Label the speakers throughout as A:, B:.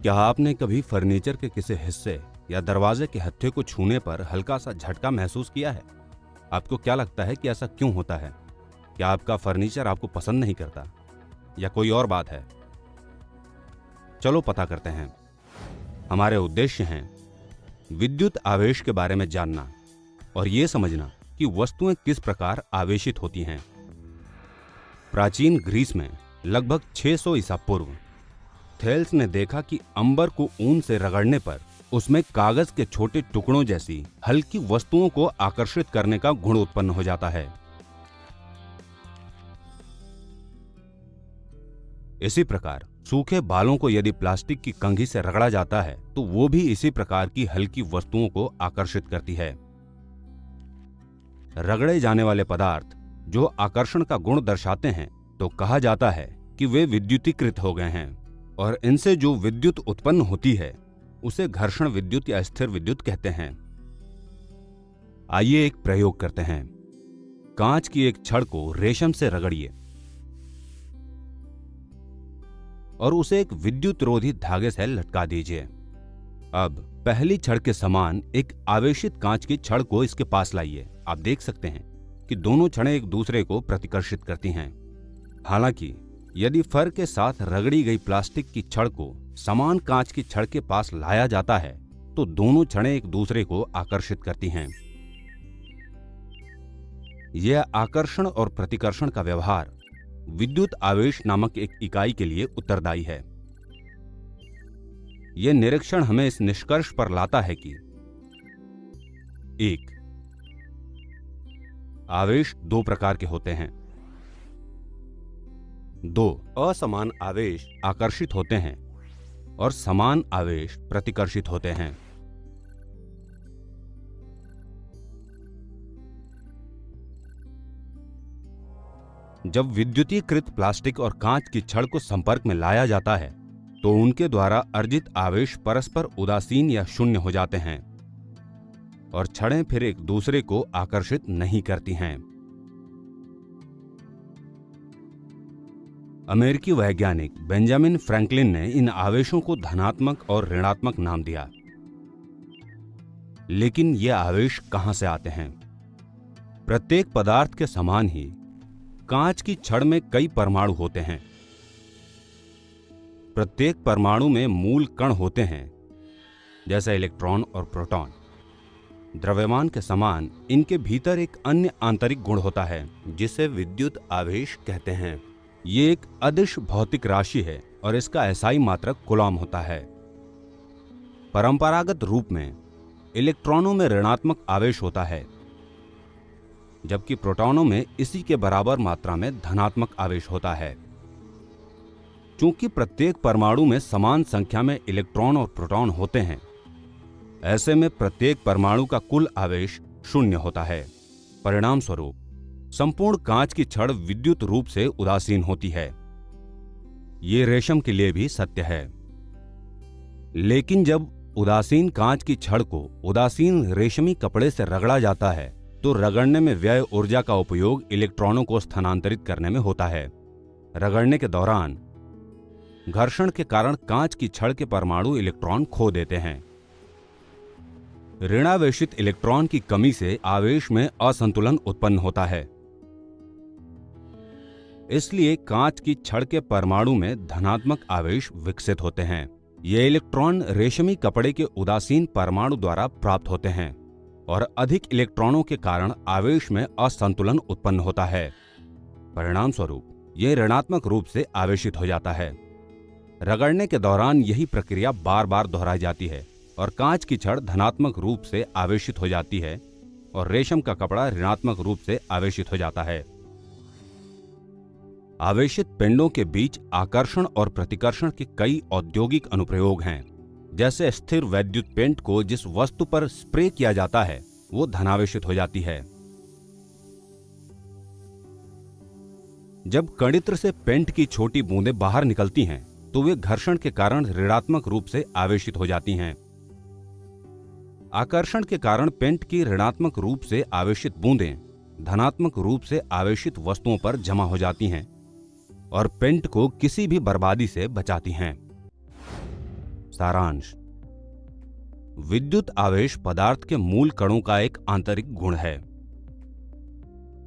A: क्या आपने कभी फर्नीचर के किसी हिस्से या दरवाजे के हत्थे को छूने पर हल्का सा झटका महसूस किया है? आपको क्या लगता है कि ऐसा क्यों होता है? क्या आपका फर्नीचर आपको पसंद नहीं करता या कोई और बात है? चलो पता करते हैं। हमारे उद्देश्य हैं विद्युत आवेश के बारे में जानना और ये समझना कि वस्तुएं किस प्रकार आवेशित होती हैं। प्राचीन ग्रीस में लगभग 600 ईसा पूर्व थेल्स ने देखा कि अंबर को ऊन से रगड़ने पर उसमें कागज के छोटे टुकड़ों जैसी हल्की वस्तुओं को आकर्षित करने का गुण उत्पन्न हो जाता है। इसी प्रकार सूखे बालों को यदि प्लास्टिक की कंघी से रगड़ा जाता है तो वो भी इसी प्रकार की हल्की वस्तुओं को आकर्षित करती है। रगड़े जाने वाले पदार्थ जो आकर्षण का गुण दर्शाते हैं तो कहा जाता है कि वे विद्युतीकृत हो गए हैं और इनसे जो विद्युत उत्पन्न होती है उसे घर्षण विद्युत या स्थिर विद्युत कहते हैं। आइए एक प्रयोग करते हैं। कांच की एक छड़ को रेशम से रगड़िए और उसे एक विद्युत रोधी धागे से लटका दीजिए। अब पहली छड़ के समान एक आवेशित कांच की छड़ को इसके पास लाइए। आप देख सकते हैं कि दोनों छड़ें एक दूसरे को प्रतिकर्षित करती हैं। हालांकि यदि फर के साथ रगड़ी गई प्लास्टिक की छड़ को समान कांच की छड़ के पास लाया जाता है तो दोनों छड़ें एक दूसरे को आकर्षित करती हैं। यह आकर्षण और प्रतिकर्षण का व्यवहार विद्युत आवेश नामक एक इकाई के लिए उत्तरदायी है। यह निरीक्षण हमें इस निष्कर्ष पर लाता है कि 1. आवेश दो प्रकार के होते हैं। 2. असमान आवेश आकर्षित होते हैं और समान आवेश प्रतिकर्षित होते हैं। जब विद्युतीकृत प्लास्टिक और कांच की छड़ को संपर्क में लाया जाता है तो उनके द्वारा अर्जित आवेश परस्पर उदासीन या शून्य हो जाते हैं और छड़ें फिर एक दूसरे को आकर्षित नहीं करती हैं। अमेरिकी वैज्ञानिक बेंजामिन फ्रैंकलिन ने इन आवेशों को धनात्मक और ऋणात्मक नाम दिया। लेकिन ये आवेश कहां से आते हैं? प्रत्येक पदार्थ के समान ही कांच की छड़ में कई परमाणु होते हैं। प्रत्येक परमाणु में मूल कण होते हैं जैसे इलेक्ट्रॉन और प्रोटॉन। द्रव्यमान के समान इनके भीतर एक अन्य आंतरिक गुण होता है जिसे विद्युत आवेश कहते हैं। ये एक अदिश भौतिक राशि है और इसका एसआई मात्रक कूलॉम होता है। परंपरागत रूप में इलेक्ट्रॉनों में ऋणात्मक आवेश होता है जबकि प्रोटॉनों में इसी के बराबर मात्रा में धनात्मक आवेश होता है। चूंकि प्रत्येक परमाणु में समान संख्या में इलेक्ट्रॉन और प्रोटॉन होते हैं, ऐसे में प्रत्येक परमाणु का कुल आवेश शून्य होता है। परिणाम स्वरूप संपूर्ण कांच की छड़ विद्युत रूप से उदासीन होती है। ये रेशम के लिए भी सत्य है। लेकिन जब उदासीन कांच की छड़ को उदासीन रेशमी कपड़े से रगड़ा जाता है तो रगड़ने में व्यय ऊर्जा का उपयोग इलेक्ट्रॉनों को स्थानांतरित करने में होता है। रगड़ने के दौरान घर्षण के कारण कांच की छड़ के परमाणु इलेक्ट्रॉन खो देते हैं। ऋणावेशित इलेक्ट्रॉन की कमी से आवेश में असंतुलन उत्पन्न होता है। इसलिए कांच की छड़ के परमाणु में धनात्मक आवेश विकसित होते हैं। ये इलेक्ट्रॉन रेशमी कपड़े के उदासीन परमाणु द्वारा प्राप्त होते हैं और अधिक इलेक्ट्रॉनों के कारण आवेश में असंतुलन उत्पन्न होता है। परिणाम स्वरूप यह ऋणात्मक रूप से आवेशित हो जाता है। रगड़ने के दौरान यही प्रक्रिया बार बार दोहराई जाती है और कांच की छड़ धनात्मक रूप से आवेशित हो जाती है और रेशम का कपड़ा ऋणात्मक रूप से आवेशित हो जाता है। आवेशित पिंडों के बीच आकर्षण और प्रतिकर्षण के कई औद्योगिक अनुप्रयोग हैं। जैसे स्थिर वैद्युत पेंट को जिस वस्तु पर स्प्रे किया जाता है वो धनावेशित हो जाती है। जब कणित्र से पेंट की छोटी बूंदें बाहर निकलती हैं तो वे घर्षण के कारण ऋणात्मक रूप से आवेशित हो जाती हैं। आकर्षण के कारण पेंट की ऋणात्मक रूप से आवेशित बूंदें धनात्मक रूप से आवेशित वस्तुओं पर जमा हो जाती हैं और पेंट को किसी भी बर्बादी से बचाती हैं। सारांश। विद्युत आवेश पदार्थ के मूल कणों का एक आंतरिक गुण है।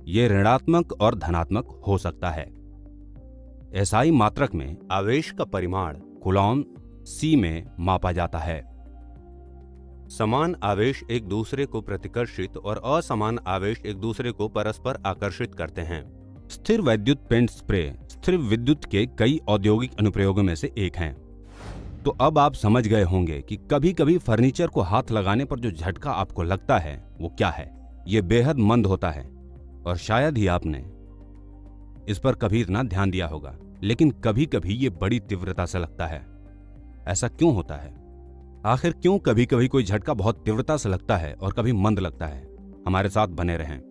A: यह ऋणात्मक और धनात्मक हो सकता है। एसआई मात्रक में आवेश का परिमाण कूलॉम C में मापा जाता है। समान आवेश एक दूसरे को प्रतिकर्षित और असमान आवेश एक दूसरे को परस्पर आकर्षित करते हैं। स्थिर वैद्युत पेंट स्प्रे स्थिर विद्युत के कई औद्योगिक अनुप्रयोगों में से एक है। तो अब आप समझ गए होंगे कि कभी कभी फर्नीचर को हाथ लगाने पर जो झटका आपको लगता है वो क्या है। ये बेहद मंद होता है और शायद ही आपने इस पर कभी इतना ध्यान दिया होगा, लेकिन कभी कभी ये बड़ी तीव्रता से लगता है। ऐसा क्यों होता है? आखिर क्यों कभी कभी कोई झटका बहुत तीव्रता से लगता है और कभी मंद लगता है? हमारे साथ बने रहें।